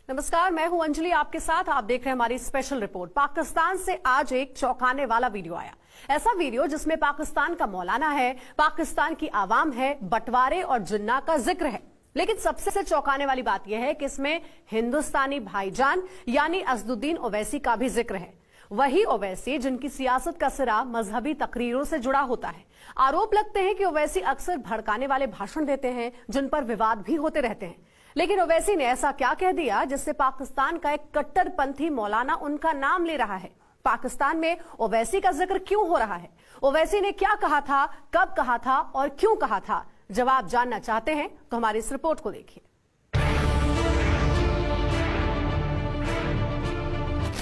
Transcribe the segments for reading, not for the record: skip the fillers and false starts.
नमस्कार, मैं हूं अंजलि आपके साथ। आप देख रहे हैं हमारी स्पेशल रिपोर्ट। पाकिस्तान से आज एक चौंकाने वाला वीडियो आया। ऐसा वीडियो जिसमें पाकिस्तान का मौलाना है, पाकिस्तान की आवाम है, बंटवारे और जिन्ना का जिक्र है। लेकिन सबसे चौंकाने वाली बात यह है कि इसमें हिंदुस्तानी भाईजान यानी असदुद्दीन ओवैसी का भी जिक्र है। वही ओवैसी जिनकी सियासत का सिरा मजहबी तकरीरों से जुड़ा होता है। आरोप लगते हैं कि ओवैसी अक्सर भड़काने वाले भाषण देते हैं जिन पर विवाद भी होते रहते हैं। लेकिन ओवैसी ने ऐसा क्या कह दिया जिससे पाकिस्तान का एक कट्टरपंथी मौलाना उनका नाम ले रहा है? पाकिस्तान में ओवैसी का जिक्र क्यों हो रहा है? ओवैसी ने क्या कहा था, कब कहा था और क्यों कहा था? जवाब जानना चाहते हैं तो हमारी इस रिपोर्ट को देखिए।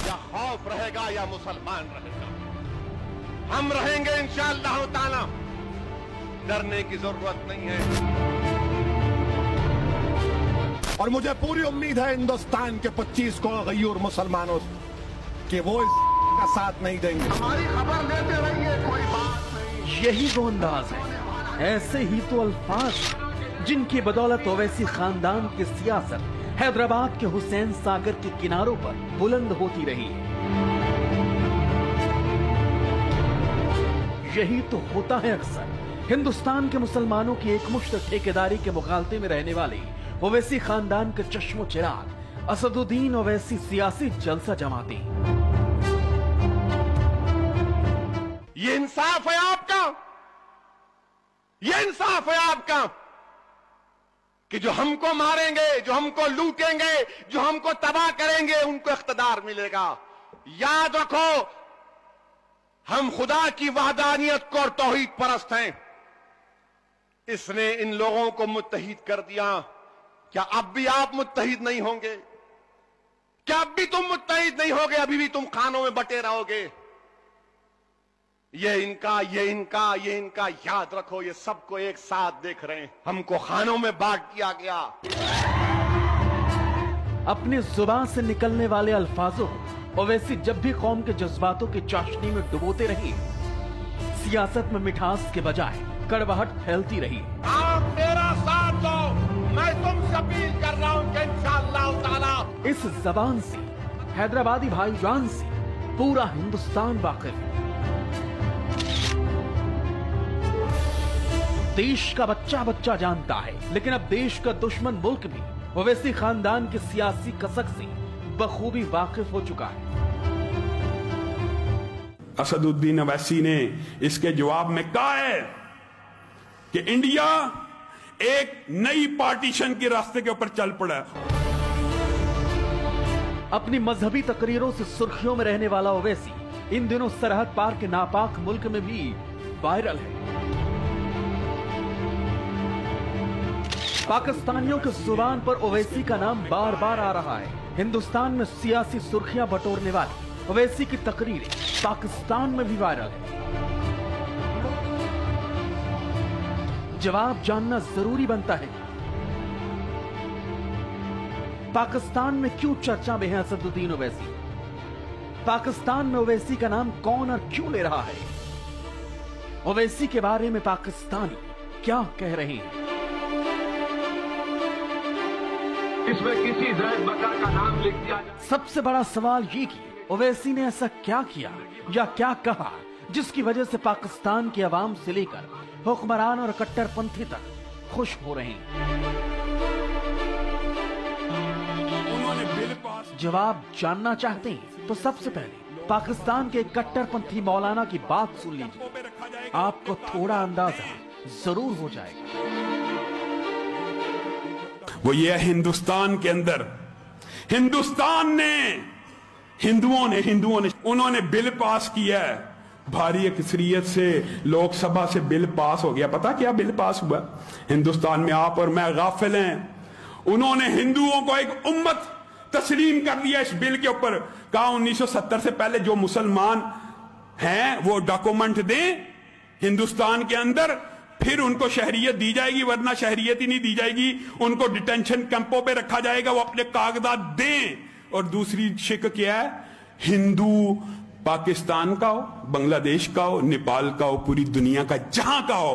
या खौफ रहेगा या मुसलमान रहेगा, हम रहेंगे इंशाअल्लाह ताला। डरने की जरूरत नहीं है। और मुझे पूरी उम्मीद है हिंदुस्तान के 25 को गयूर मुसलमानों कि वो इसका साथ नहीं देंगे। हमारी खबर लेते रहिए, कोई बात नहीं। यही वो अंदाज है, ऐसे ही तो अल्फाज जिनकी बदौलत ओवैसी खानदान की सियासत हैदराबाद के हुसैन सागर के किनारों पर बुलंद होती रही है। यही तो होता है अक्सर हिंदुस्तान के मुसलमानों की एकमुश्त ठेकेदारी के मुखालते में रहने वाली ओवैसी खानदान के चश्मो चिराग असदुद्दीन ओवैसी सियासी जलसा जमाते। ये इंसाफ है आपका, ये इंसाफ है आपका कि जो हमको मारेंगे, जो हमको लूटेंगे, जो हमको तबाह करेंगे, उनको इख्तिदार मिलेगा। याद रखो, हम खुदा की वहदानियत को और तौहीद परस्त हैं। इसने इन लोगों को मुत्तहिद कर दिया। क्या अब भी आप मुत्तहिद नहीं होंगे? क्या अब भी तुम मुत्तहिद नहीं होगे? अभी भी तुम खानों में बटे रहोगे। ये इनका, ये इनका, ये इनका। याद रखो, ये सबको एक साथ देख रहे हैं। हमको खानों में बांट दिया गया। अपनी जुबान से निकलने वाले अल्फाजों ओवैसी जब भी कौम के जज्बातों की चाशनी में डुबोते रही, सियासत में मिठास के बजाय कड़वाहट फैलती रही। आप मेरा साथ दो, मैं तुमसे अपील कर रहा हूं कि इंशाअल्लाह ताला इस जबान से, हैदराबादी भाईजान से पूरा हिंदुस्तान वाकिफ है। देश का बच्चा बच्चा जानता है, लेकिन अब देश का दुश्मन मुल्क भी ओवैसी खानदान की सियासी कसक से बखूबी वाकिफ हो चुका है। असदुद्दीन ओवैसी ने इसके जवाब में कहा है कि इंडिया एक नई पार्टीशन के रास्ते के ऊपर चल पड़ा है। अपनी मजहबी तकरीरों से सुर्खियों में रहने वाला ओवैसी इन दिनों सरहद पार के नापाक मुल्क में भी वायरल है। पाकिस्तानियों की जुबान पर ओवैसी का नाम बार बार आ रहा है। हिंदुस्तान में सियासी सुर्खियां बटोरने वाली ओवैसी की तकरीरें पाकिस्तान में भी वायरल है। जवाब जानना जरूरी बनता है, पाकिस्तान में क्यों चर्चा में है असदुद्दीन ओवैसी? पाकिस्तान में ओवैसी का नाम कौन और क्यों ले रहा है? ओवैसी के बारे में पाकिस्तानी क्या कह रहे हैं? इसमें किसी ज़ैद बकर का नाम लिख दिया। सबसे बड़ा सवाल ये कि ओवैसी ने ऐसा क्या किया या क्या कहा जिसकी वजह से पाकिस्तान की आवाम से लेकर हुक्मरान और कट्टरपंथी तक खुश हो रहे हैं। उन्होंने बिल पास। जवाब जानना चाहते हैं तो सबसे पहले पाकिस्तान के कट्टरपंथी मौलाना की बात सुन लीजिए, आपको थोड़ा अंदाजा जरूर हो जाएगा। वो ये हिंदुस्तान के अंदर हिंदुस्तान ने हिंदुओं ने उन्होंने बिल पास किया है। भारी अक्सरियत से लोकसभा से बिल पास हो गया। पता क्या बिल पास हुआ? हिंदुस्तान में आप और मैं गाफिल हैं। उन्होंने हिंदुओं को एक उम्मत तस्लीम कर दिया इस बिल के ऊपर। कहा 1970 से पहले जो मुसलमान हैं वो डॉक्यूमेंट दें हिंदुस्तान के अंदर, फिर उनको शहरियत दी जाएगी, वरना शहरियत ही नहीं दी जाएगी। उनको डिटेंशन कैंपों पे रखा जाएगा, वो अपने कागजात दें। और दूसरी शिक क्या है? हिंदू पाकिस्तान का हो, बांग्लादेश का हो, नेपाल का हो, पूरी दुनिया का जहां का हो,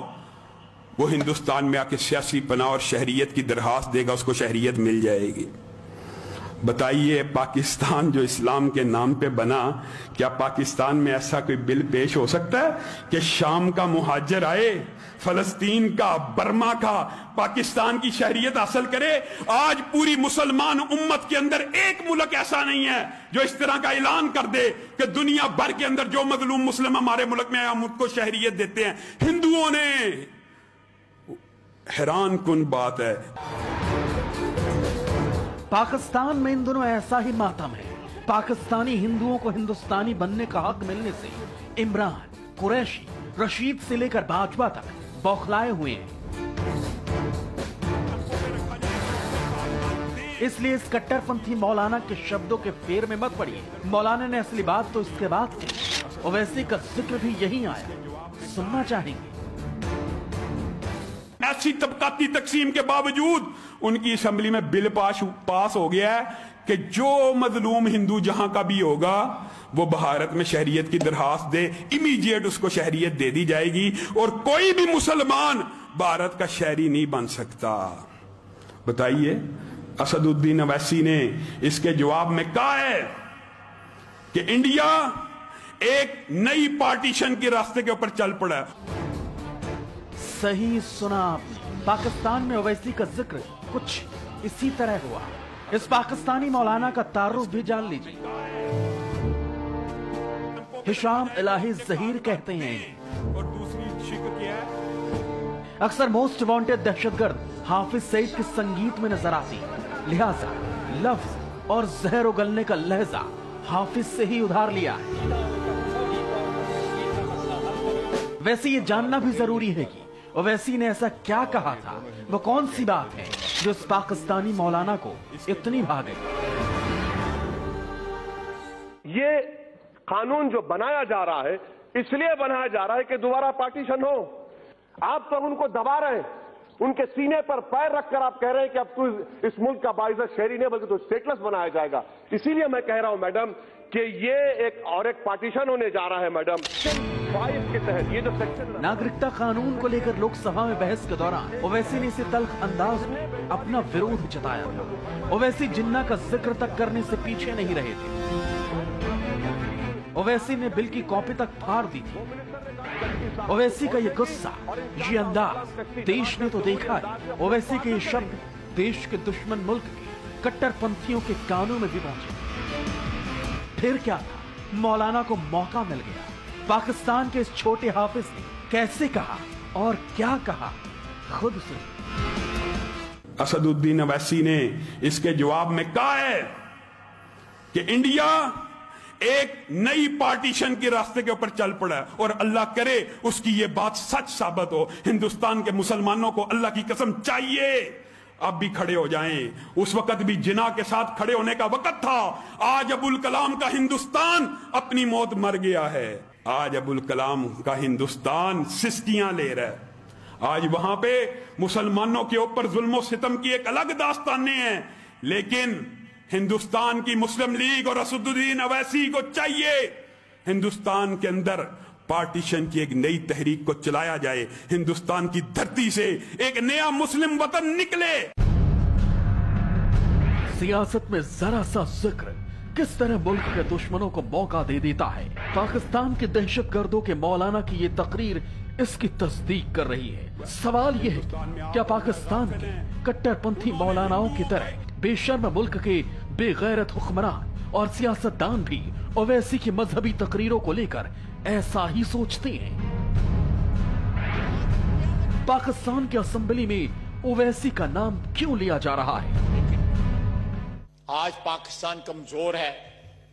वो हिंदुस्तान में आके सियासी पनाह और शहरियत की दरखास्त देगा, उसको शहरियत मिल जाएगी। बताइए, पाकिस्तान जो इस्लाम के नाम पे बना, क्या पाकिस्तान में ऐसा कोई बिल पेश हो सकता है कि शाम का मुहाजिर आए, फलस्तीन का, बर्मा का, पाकिस्तान की शहरियत हासिल करे? आज पूरी मुसलमान उम्मत के अंदर एक मुल्क ऐसा नहीं है जो इस तरह का ऐलान कर दे कि दुनिया भर के अंदर जो मजलूम मुस्लिम हमारे मुल्क में हम उनको शहरियत देते हैं। हिंदुओं ने, हैरान कुन बात है। पाकिस्तान में इन दिनों ऐसा ही मातम है। पाकिस्तानी हिंदुओं को हिंदुस्तानी बनने का हक मिलने से इमरान, कुरैशी, रशीद से लेकर भाजपा तक बौखलाए हुए हैं। इसलिए इस कट्टरपंथी मौलाना के शब्दों के फेर में मत पड़िए। मौलाना ने असली बात तो इसके बाद की, ओवैसी का जिक्र भी यही आया। सुनना चाहेंगे? ऐसी तबकाती तकसीम के बावजूद उनकी असेंबली में बिल पास हो गया है कि जो मजलूम हिंदू जहां का भी होगा वो भारत में शहरियत की दरखास्त दे, इमीडिएट उसको शहरियत दे दी जाएगी और कोई भी मुसलमान भारत का शहरी नहीं बन सकता। बताइए, असदुद्दीन अवैसी ने इसके जवाब में कहा है कि इंडिया एक नई पार्टीशन के रास्ते के ऊपर चल पड़ा है। सही सुना आपने। पाकिस्तान में ओवैसी का जिक्र कुछ इसी तरह हुआ। इस पाकिस्तानी मौलाना का तारुफ भी जान लीजिए। हिशाम इलाही जहीर कहते हैं, और दूसरी शिक क्या है? अक्सर मोस्ट वांटेड दहशतगर्द हाफिज सईद के संगीत में नजर आती, लिहाजा लफ्ज और जहर उगलने का लहजा हाफिज से ही उधार लिया है। वैसे ये जानना भी जरूरी है कि ओवैसी ने ऐसा क्या कहा था, वो कौन सी बात है जो इस पाकिस्तानी मौलाना को इतनी भा गई। ये कानून जो बनाया जा रहा है इसलिए बनाया जा रहा है कि दोबारा पार्टीशन हो। आप तो उनको दबा रहे हैं, उनके सीने पर पैर रखकर आप कह रहे हैं कि अब तो इस मुल्क का बाइज़्ज़त शहरी नहीं बल्कि तो स्टेटलेस बनाया जाएगा। इसीलिए मैं कह रहा हूं मैडम कि ये एक पार्टीशन होने जा रहा है मैडम। 5 के तहत ये जो सेक्शन नागरिकता कानून को लेकर लोकसभा में बहस के दौरान ओवैसी ने इसी तल्ख अंदाज में अपना विरोध जताया था। ओवैसी जिन्ना का जिक्र तक करने से पीछे नहीं रहे थे। ओवैसी ने बिल की कॉपी तक फाड़ दी थी। ओवैसी का ये गुस्सा, ये अंदाज देश ने तो देखा है। ओवैसी के ये शब्द देश के दुश्मन मुल्क के कट्टरपंथियों के कानों में भी पहुंचे। फिर क्या था, मौलाना को मौका मिल गया। पाकिस्तान के इस छोटे हाफिज ने कैसे कहा और क्या कहा, खुद सुनिए। असदुद्दीन अवैसी ने इसके जवाब में कहा है कि इंडिया एक नई पार्टीशन के रास्ते के ऊपर चल पड़ा है और अल्लाह करे उसकी ये बात सच साबित हो। हिंदुस्तान के मुसलमानों को अल्लाह की कसम चाहिए अब भी खड़े हो जाएं। उस वक्त भी जिना के साथ खड़े होने का वक्त था। आज अबुल कलाम का हिंदुस्तान अपनी मौत मर गया है। आज अबुल कलाम का हिंदुस्तान सिस्कियां ले रहा है। आज वहां पे मुसलमानों के ऊपर जुल्म और सितम की एक अलग दास्तानें हैं, लेकिन हिंदुस्तान की मुस्लिम लीग और असदुद्दीन अवैसी को चाहिए हिंदुस्तान के अंदर पार्टीशन की एक नई तहरीक को चलाया जाए। हिंदुस्तान की धरती से एक नया मुस्लिम वतन निकले। सियासत में जरा सा जिक्र किस तरह मुल्क के दुश्मनों को मौका दे देता है। पाकिस्तान के दहशतगर्दों के मौलाना की ये तकरीर इसकी तस्दीक कर रही है। सवाल यह है, क्या पाकिस्तान के कट्टरपंथी मौलानाओं की तरह बेशर्म मुल्क के बेगैरत हुक्मरान और सियासतदान भी ओवैसी की मजहबी तकरीरों को लेकर ऐसा ही सोचते हैं? पाकिस्तान की असेंबली में ओवैसी का नाम क्यों लिया जा रहा है? आज पाकिस्तान कमजोर है।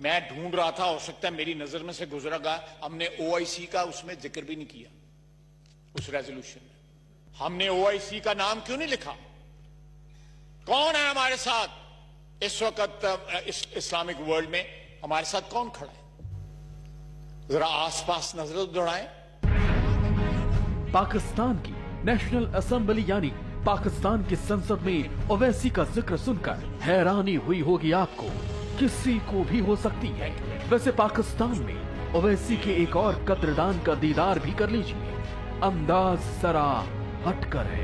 मैं ढूंढ रहा था, हो सकता है मेरी नजर में से गुजरेगा, हमने ओआईसी का उसमें जिक्र भी नहीं किया उस रेजोल्यूशन में। हमने ओआईसी का नाम क्यों नहीं लिखा? कौन है हमारे साथ इस वक्त इस्लामिक वर्ल्ड में? हमारे साथ कौन खड़ा है? जरा आसपास नजर दौड़ाएं। पाकिस्तान की नेशनल असेंबली यानी पाकिस्तान की संसद में ओवैसी का जिक्र सुनकर हैरानी हुई होगी आपको, किसी को भी हो सकती है। वैसे पाकिस्तान में ओवैसी के एक और कद्रदान का दीदार भी कर लीजिए। अंदाज जरा हटकर है।